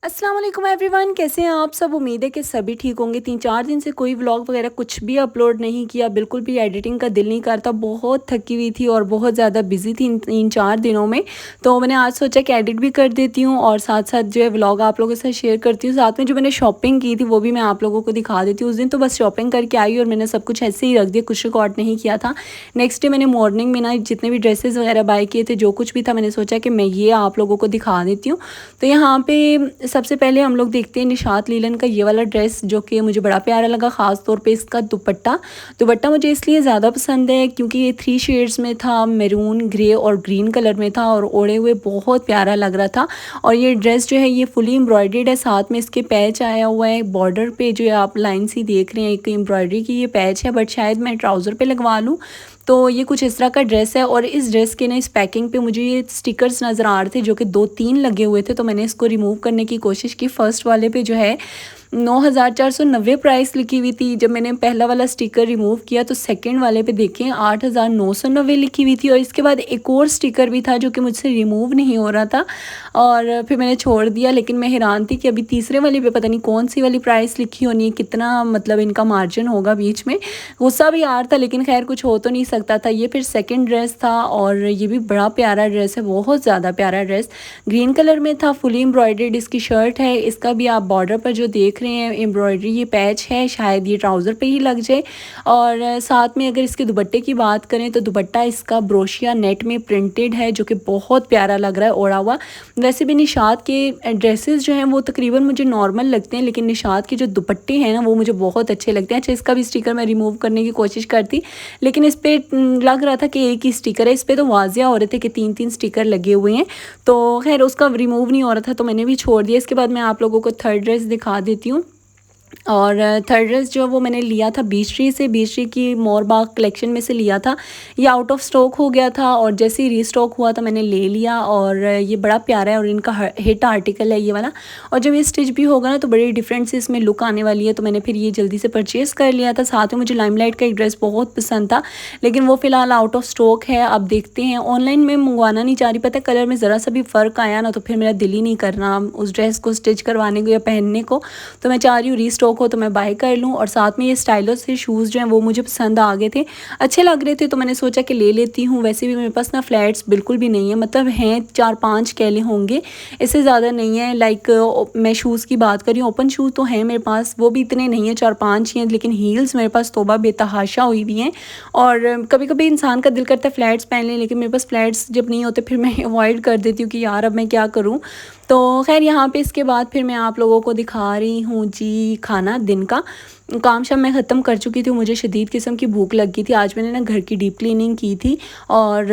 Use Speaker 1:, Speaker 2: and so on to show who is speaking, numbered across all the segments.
Speaker 1: अस्सलाम वालेकुम एवरीवन, कैसे हैं आप सब। उम्मीद है कि सभी ठीक होंगे। 3-4 दिन से कोई व्लॉग वगैरह कुछ भी अपलोड नहीं किया, बिल्कुल भी एडिटिंग का दिल नहीं करता। बहुत थकी हुई थी और बहुत ज़्यादा बिजी थी इन 3-4 दिनों में। तो मैंने आज सोचा कि एडिट भी कर देती हूँ और साथ साथ जो है व्लॉग आप लोगों के साथ शेयर करती हूँ। साथ में जो मैंने शॉपिंग की थी वो भी मैं आप लोगों को दिखा देती हूँ। उस दिन तो बस शॉपिंग करके आई और मैंने सब कुछ ऐसे ही रख दिया, कुछ रिकॉर्ड नहीं किया था। नेक्स्ट डे मैंने मॉर्निंग में ना जितने भी ड्रेसेस वगैरह बाय किए थे, जो कुछ भी था, मैंने सोचा कि मैं ये आप लोगों को दिखा देती हूँ। तो यहाँ पे सबसे पहले हम लोग देखते हैं निशात लीलन का ये वाला ड्रेस, जो कि मुझे बड़ा प्यारा लगा। ख़ास तौर पे इसका दुपट्टा दुपट्टा मुझे इसलिए ज़्यादा पसंद है क्योंकि ये 3 शेड्स में था, मैरून, ग्रे और ग्रीन कलर में था और ओढ़े हुए बहुत प्यारा लग रहा था। और ये ड्रेस जो है ये फुली एम्ब्रॉयडर्ड है, साथ में इसके पैच आया हुआ है बॉर्डर पे, जो आप लाइन सी देख रहे हैं एक एम्ब्रॉयडरी की ये पैच है, बट शायद मैं ट्राउज़र पे लगवा लूँ। तो ये कुछ इस तरह का ड्रेस है। और इस ड्रेस के ना इस पैकिंग पे मुझे ये स्टिकर्स नज़र आ रहे थे जो कि 2-3 लगे हुए थे, तो मैंने इसको रिमूव करने की कोशिश की। फ़र्स्ट वाले पे जो है 9,490 प्राइस लिखी हुई थी। जब मैंने पहला वाला स्टिकर रिमूव किया तो सेकंड वाले पे देखें 8,990 लिखी हुई थी। और इसके बाद एक और स्टिकर भी था जो कि मुझसे रिमूव नहीं हो रहा था और फिर मैंने छोड़ दिया। लेकिन मैं हैरान थी कि अभी तीसरे वाले पे पता नहीं कौन सी वाली प्राइस लिखी होनी है, कितना मतलब इनका मार्जिन होगा बीच में। गुस्सा भी आ रहा था लेकिन खैर कुछ हो तो नहीं सकता था। ये फिर सेकंड ड्रेस था और ये भी बड़ा प्यारा ड्रेस है, बहुत ज़्यादा प्यारा ड्रेस। ग्रीन कलर में था, फुली एम्ब्रॉयडर्ड इसकी शर्ट है। इसका भी आप बॉर्डर पर जो देख रहे हैं एम्ब्रॉयडरी ये पैच है, शायद ये ट्राउज़र पे ही लग जाए। और साथ में अगर इसके दुपट्टे की बात करें तो दुपट्टा इसका ब्रोशिया नेट में प्रिंटेड है जो कि बहुत प्यारा लग रहा है ओढ़ा हुआ। वैसे भी निशात के ड्रेसेस जो हैं वो तकरीबन मुझे नॉर्मल लगते हैं, लेकिन निशात के जो दुपट्टे हैं ना वो मुझे बहुत अच्छे लगते हैं। अच्छा, इसका भी स्टिकर मैं रिमूव करने की कोशिश करती लेकिन इस पर लग रहा था कि एक ही स्टिकर है। इस पर तो वाजिया हो रहे थे कि 3-3 स्टिकर लगे हुए हैं, तो खैर उसका रिमूव नहीं हो रहा था तो मैंने भी छोड़ दिया। इसके बाद मैं आप लोगों को थर्ड ड्रेस दिखा देती हूँ। और थर्ड ड्रेस जो वो मैंने लिया था बीच ट्री की मोरबाग कलेक्शन में से लिया था। ये आउट ऑफ स्टॉक हो गया था और जैसे ही रीस्टॉक हुआ था मैंने ले लिया। और ये बड़ा प्यारा है और इनका हिट आर्टिकल है ये वाला। और जब ये स्टिच भी होगा ना तो बड़ी डिफरेंट से इसमें लुक आने वाली है, तो मैंने फिर ये जल्दी से परचेज़ कर लिया था। साथ में मुझे लाइमलाइट का एक ड्रेस बहुत पसंद था लेकिन वो फ़िलहाल आउट ऑफ स्टॉक है। अब देखते हैं, ऑनलाइन में मंगवाना नहीं चाह रही, पता है कलर में ज़रा सा भी फ़र्क आया ना तो फिर मेरा दिल ही नहीं करना उस ड्रेस को स्टिच करवाने को या पहनने को। तो मैं चाह रही हूँ रीस्टॉक हो तो मैं बाय कर लूँ। और साथ में ये स्टाइलिश से शूज़ जो हैं वो मुझे पसंद आ गए थे, अच्छे लग रहे थे, तो मैंने सोचा कि ले लेती हूँ। वैसे भी मेरे पास ना फ्लैट्स बिल्कुल भी नहीं है, मतलब हैं 4-5 केले होंगे, इससे ज़्यादा नहीं है। लाइक मैं शूज़ की बात करी, ओपन शूज़ तो हैं मेरे पास, वो भी इतने नहीं है, 4-5 ही हैं, लेकिन हील्स मेरे पास तोबा बेतहाशा हुई हुई हैं। और कभी कभी इंसान का दिल करता है फ्लैट्स पहन लें, लेकिन मेरे पास फ्लैट्स जब नहीं होते फिर मैं अवॉइड कर देती हूँ कि यार अब मैं क्या करूँ। तो खैर यहाँ पे इसके बाद फिर मैं आप लोगों को दिखा रही हूँ जी खाना। दिन का काम शाम मैं ख़त्म कर चुकी थी, मुझे शदीद किस्म की भूख लग गई थी। आज मैंने ना घर की डीप क्लीनिंग की थी और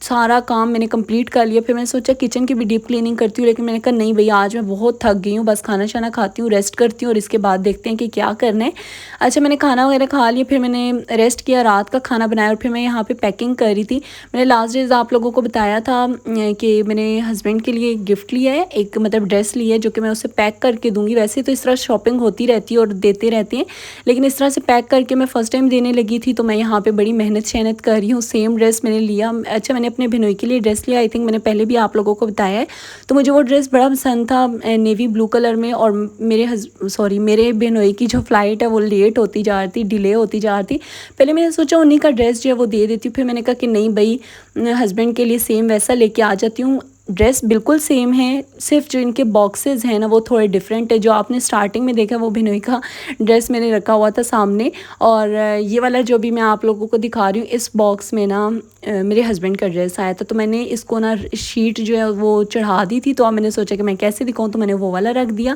Speaker 1: सारा काम मैंने कंप्लीट कर लिया। फिर मैंने सोचा किचन की भी डीप क्लीनिंग करती हूँ, लेकिन मैंने कहा नहीं भैया आज मैं बहुत थक गई हूँ, बस खाना शाना खाती हूँ, रेस्ट करती हूँ और इसके बाद देखते हैं कि क्या करना है। अच्छा, मैंने खाना वगैरह खा लिया, फिर मैंने रेस्ट किया, रात का खाना बनाया और फिर मैं यहाँ पर पैकिंग कर रही थी। मैंने लास्ट डेज आप लोगों को बताया था कि मैंने हस्बैंड के लिए गिफ्ट लिया है, एक मतलब ड्रेस ली है जो कि मैं उसे पैक करके दूँगी। वैसे तो इस तरह शॉपिंग होती रहती है और देते रहते हैं, लेकिन इस तरह से पैक करके मैं फ़र्स्ट टाइम देने लगी थी, तो मैं यहाँ पे बड़ी मेहनत शहनत कर रही हूँ। सेम ड्रेस मैंने लिया। अच्छा, मैंने अपने बहनोई के लिए ड्रेस लिया, आई थिंक मैंने पहले भी आप लोगों को बताया है। तो मुझे वो ड्रेस बड़ा पसंद था, नेवी ब्लू कलर में। और मेरे बहनोई की जो फ़्लाइट है वो लेट होती जा रही थी, डिले होती जा रही थी। पहले मैंने सोचा उन्हीं का ड्रेस जो है वो दे देती हूँ, फिर मैंने कहा कि नहीं भाई, हस्बैंड के लिए सेम वैसा लेके आ जाती हूँ। ड्रेस बिल्कुल सेम है, सिर्फ जो इनके बॉक्सेस हैं ना वो थोड़े डिफरेंट है। जो आपने स्टार्टिंग में देखा वो भिनोई का ड्रेस मैंने रखा हुआ था सामने, और ये वाला जो भी मैं आप लोगों को दिखा रही हूँ इस बॉक्स में ना मेरे हस्बैंड का ड्रेस आया था। तो मैंने इसको ना शीट जो है वो चढ़ा दी थी, तो अब मैंने सोचा कि मैं कैसे दिखाऊँ, तो मैंने वो वाला रख दिया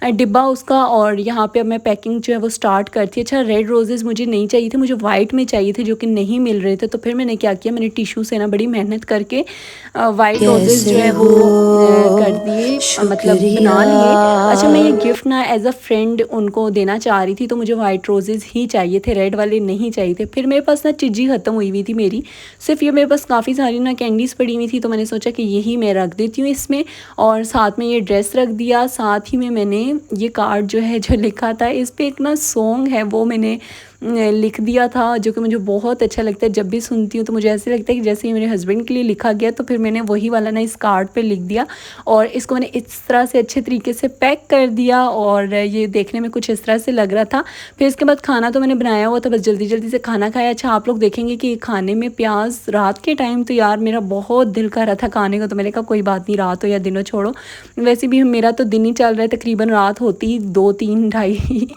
Speaker 1: डिब्बा उसका। और यहाँ पे अब मैं पैकिंग जो है वो स्टार्ट करती। अच्छा, रेड रोजेज़ मुझे नहीं चाहिए थे, मुझे वाइट में चाहिए थे जो कि नहीं मिल रहे थे। तो फिर मैंने क्या किया, मैंने टिशू से ना बड़ी मेहनत करके वाइट रोजेज़ जो है वो कर दिए, मतलब बना लिए। अच्छा, मैं ये गिफ्ट ना एज अ फ्रेंड उनको देना चाह रही थी, तो मुझे वाइट रोजेज़ ही चाहिए थे, रेड वाले नहीं चाहिए थे। फिर मेरे पास ना चिज्जी ख़त्म हुई थी मेरी, सिर्फ ये मेरे पास काफ़ी सारी ना कैंडीज़ पड़ी हुई थी, तो मैंने सोचा कि यही मैं रख देती हूँ इसमें। और साथ में ये ड्रेस रख दिया। साथ ही में मैंने ये कार्ड जो है जो लिखा था इस पर एक ना सॉन्ग है वो मैंने लिख दिया था, जो कि मुझे बहुत अच्छा लगता है। जब भी सुनती हूँ तो मुझे ऐसे लगता है कि जैसे ये मेरे हस्बैंड के लिए लिखा गया, तो फिर मैंने वही वाला ना इस कार्ड पे लिख दिया और इसको मैंने इस तरह से अच्छे तरीके से पैक कर दिया और ये देखने में कुछ इस तरह से लग रहा था। फिर इसके बाद खाना तो मैंने बनाया हुआ था, बस जल्दी जल्दी से खाना खाया। अच्छा, आप लोग देखेंगे कि खाने में प्याज रात के टाइम तो यार मेरा बहुत दिल कर रहा था खाने का, तो मैंने कहा कोई बात नहीं, रात हो या दिन हो छोड़ो, वैसे भी मेरा तो दिन ही चल रहा है, तकरीबन रात होती ही 2 3 ढाई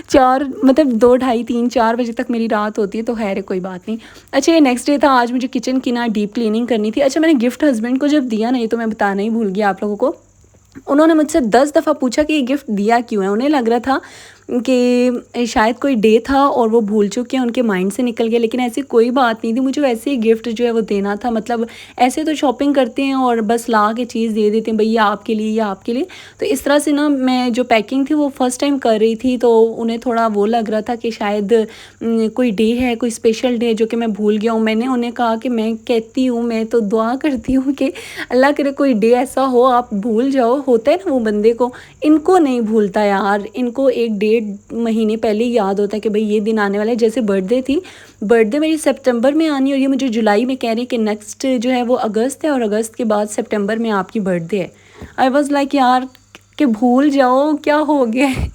Speaker 1: 4, मतलब 2 ढाई 3 4 बजे तक मेरी रात होती है, तो खैर है कोई बात नहीं। अच्छा, ये नेक्स्ट डे था, आज मुझे किचन की ना डीप क्लीनिंग करनी थी। अच्छा, मैंने गिफ्ट हस्बैंड को जब दिया ना, ये तो मैं बताना ही भूल गया आप लोगों को, उन्होंने मुझसे 10 दफ़ा पूछा कि ये गिफ्ट दिया क्यों है। उन्हें लग रहा था कि शायद कोई डे था और वो भूल चुके हैं, उनके माइंड से निकल गया, लेकिन ऐसी कोई बात नहीं थी। मुझे वैसे ही गिफ्ट जो है वो देना था, मतलब ऐसे तो शॉपिंग करते हैं और बस ला के चीज़ दे देते हैं, भैया आपके लिए या आपके लिए। तो इस तरह से ना मैं जो पैकिंग थी वो फ़र्स्ट टाइम कर रही थी, तो उन्हें थोड़ा वो लग रहा था कि शायद कोई डे है, कोई स्पेशल डे जो कि मैं भूल गया हूँ। मैंने उन्हें कहा कि मैं कहती हूँ, मैं तो दुआ करती हूँ कि अल्लाह करे कोई डे ऐसा हो आप भूल जाओ। होता है ना वो बंदे को, इनको नहीं भूलता यार, इनको एक 1.5 महीने पहले ही याद होता है कि भाई ये दिन आने वाला है। जैसे बर्थडे थी, बर्थडे मेरी सितंबर में आनी और ये मुझे जुलाई में कह रही है कि नेक्स्ट जो है वो अगस्त है और अगस्त के बाद सितंबर में आपकी बर्थडे है। आई वॉज लाइक यार कि भूल जाओ, क्या हो गया है।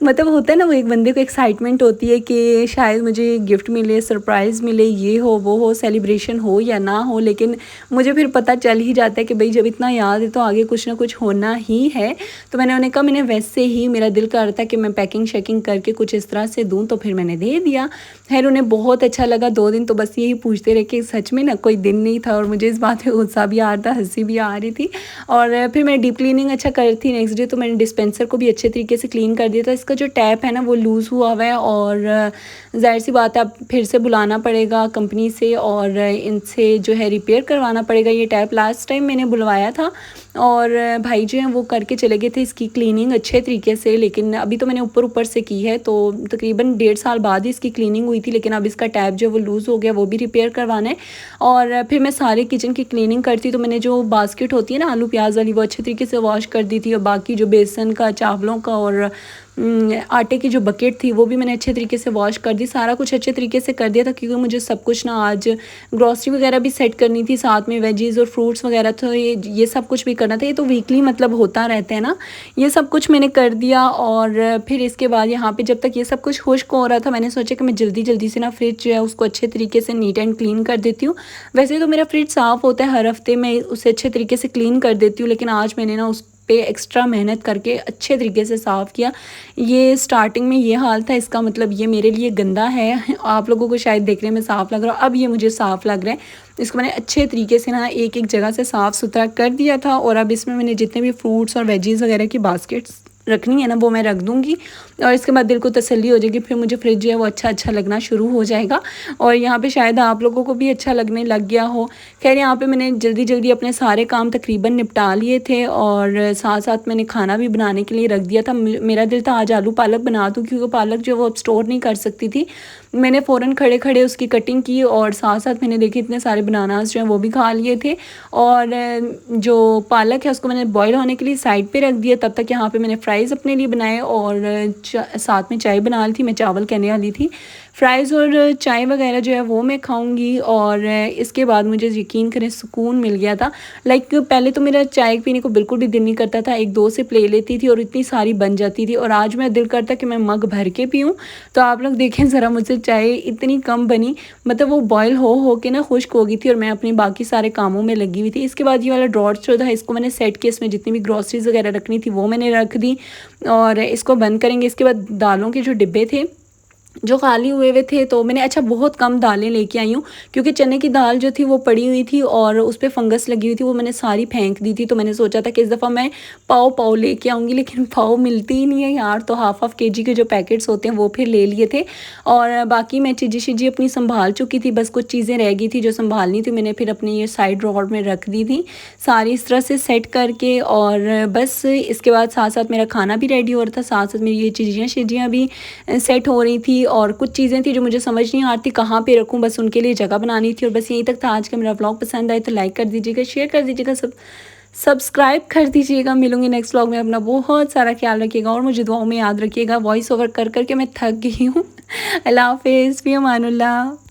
Speaker 1: मतलब होता है ना, वो एक बंदे को एक्साइटमेंट होती है कि शायद मुझे गिफ्ट मिले, सरप्राइज़ मिले, ये हो वो हो, सेलिब्रेशन हो या ना हो, लेकिन मुझे फिर पता चल ही जाता है कि भाई जब इतना याद है तो आगे कुछ ना कुछ होना ही है। तो मैंने उन्हें कहा, मैंने वैसे ही मेरा दिल कर रहा था कि मैं पैकिंग शैकिंग करके कुछ इस तरह से दूँ, तो फिर मैंने दे दिया। खैर उन्हें बहुत अच्छा लगा। 2 दिन तो बस यही पूछते रहे कि सच में ना कोई दिन नहीं था, और मुझे इस बात पे गुस्सा भी आ रहा था, हंसी भी आ रही थी। और फिर मैं डीप क्लीनिंग अच्छा कर थी नेक्स्ट डे, तो मैंने डिस्पेंसर को भी अच्छे तरीके से क्लीन कर दिया था। इसका जो टैप है ना वो लूज़ हुआ हुआ है और ज़ाहिर सी बात है अब फिर से बुलाना पड़ेगा कंपनी से और इनसे जो है रिपेयर करवाना पड़ेगा ये टैप। लास्ट टाइम मैंने बुलवाया था और भाई जो हैं वो करके चले गए थे इसकी क्लीनिंग अच्छे तरीके से, लेकिन अभी तो मैंने ऊपर ऊपर से की है, तो तकरीबन 1.5 साल बाद ही इसकी क्लीनिंग हुई थी। लेकिन अब इसका टैप जो है वो लूज़ हो गया, वो भी रिपेयर करवाना है। और फिर मैं सारे किचन की क्लीनिंग करती, तो मैंने जो बास्केट होती है ना आलू प्याज वाली, वो अच्छे तरीके से वॉश कर दी थी, और बाकी जो बेसन का, चावलों का और आटे की जो बकेट थी वो भी मैंने अच्छे तरीके से वॉश कर दी। सारा कुछ अच्छे तरीके से कर दिया था, क्योंकि मुझे सब कुछ ना आज ग्रॉसरी वगैरह भी सेट करनी थी, साथ में वेजीज़ और फ्रूट्स वगैरह, तो ये सब कुछ भी करना था। ये तो वीकली मतलब होता रहता है ना, ये सब कुछ मैंने कर दिया। और फिर इसके बाद यहाँ पे जब तक ये सब कुछ खुश्क हो रहा था, मैंने सोचा कि मैं जल्दी जल्दी से ना फ्रिज जो है उसको अच्छे तरीके से नीट एंड क्लीन कर देती हूँ। वैसे तो मेरा फ्रिज साफ़ होता है, हर हफ्ते मैं उसे अच्छे तरीके से क्लीन कर देती हूँ, लेकिन आज मैंने ना उस पे एक्स्ट्रा मेहनत करके अच्छे तरीके से साफ़ किया। ये स्टार्टिंग में ये हाल था, इसका मतलब ये मेरे लिए गंदा है, आप लोगों को शायद देखने में साफ़ लग रहा हो, अब ये मुझे साफ़ लग रहा है। इसको मैंने अच्छे तरीके से ना एक एक जगह से साफ़ सुथरा कर दिया था। और अब इसमें मैंने जितने भी फ्रूट्स और वेजीज़ वगैरह की बास्केट्स रखनी है ना वो मैं रख दूँगी, और इसके बाद दिल को तसल्ली हो जाएगी, फिर मुझे फ्रिज जो है वो अच्छा लगना शुरू हो जाएगा। और यहाँ पे शायद आप लोगों को भी अच्छा लगने लग गया हो। खैर यहाँ पे मैंने जल्दी जल्दी अपने सारे काम तकरीबन निपटा लिए थे, और साथ साथ मैंने खाना भी बनाने के लिए रख दिया था। मेरा दिल था आज आलू पालक बना दूँ, क्योंकि पालक जो वो अब स्टोर नहीं कर सकती थी। मैंने फ़ौरन खड़े खड़े उसकी कटिंग की, और साथ साथ मैंने देखे इतने सारे बनानास जो हैं वो भी खा लिए थे। और जो पालक है उसको मैंने बॉईल होने के लिए साइड पे रख दिया। तब तक यहाँ पे मैंने फ़्राइज़ अपने लिए बनाए, और साथ में चाय बना ली थी, मैं चावल कहने वाली थी। फ़्राइज़ और चाय वगैरह जो है वो मैं खाऊंगी, और इसके बाद मुझे यकीन करें सुकून मिल गया था। लाइक पहले तो मेरा चाय पीने को बिल्कुल भी दिल नहीं करता था, 1-2 सिप ले लेती थी और इतनी सारी बन जाती थी, और आज मेरा दिल करता कि मैं मग भर के पीऊँ। तो आप लोग देखें ज़रा, मुझसे चाय इतनी कम बनी, मतलब वो बॉयल हो के ना खुश्क हो गई थी, और मैं अपने बाकी सारे कामों में लगी हुई थी। इसके बाद ये वाला ड्रॉर जो था इसको मैंने सेट किया, इसमें जितनी भी ग्रॉसरीज वगैरह रखनी थी वो मैंने रख दी, और इसको बंद करेंगे। इसके बाद दालों के जो डिब्बे थे जो खाली हुए थे, तो मैंने अच्छा बहुत कम दालें लेके आई हूँ, क्योंकि चने की दाल जो थी वो पड़ी हुई थी और उस पर फंगस लगी हुई थी, वो मैंने सारी फेंक दी थी। तो मैंने सोचा था कि इस दफ़ा मैं पाव लेके आऊँगी, लेकिन पाव मिलती ही नहीं है यार। तो हाफ केजी के जो पैकेट्स होते हैं वो फिर ले लिए थे, और बाकी मैं चीज़ें अपनी संभाल चुकी थी, बस कुछ चीज़ें रह गई थी जो संभालनी थी, मैंने फिर अपनी ये साइड ड्रॉर में रख दी थी सारी इस तरह से सेट करके। और बस इसके बाद साथ साथ मेरा खाना भी रेडी हो रहा था, साथ साथ मेरी ये चीज़ें भी सेट हो रही थी, और कुछ चीज़ें थी जो मुझे समझ नहीं आ रही थी कहाँ पे रखूँ, बस उनके लिए जगह बनानी थी। और बस यहीं तक था आज का मेरा व्लॉग। पसंद आए तो लाइक कर दीजिएगा, शेयर कर दीजिएगा, सब्सक्राइब कर दीजिएगा। मिलूंगी नेक्स्ट व्लॉग में। अपना बहुत सारा ख्याल रखिएगा और मुझे दुआओं में याद रखिएगा। वॉइस ओवर कर करके मैं थक गई हूँ। अल्लाह हाफिज़, फ़ी अमानुल्लाह।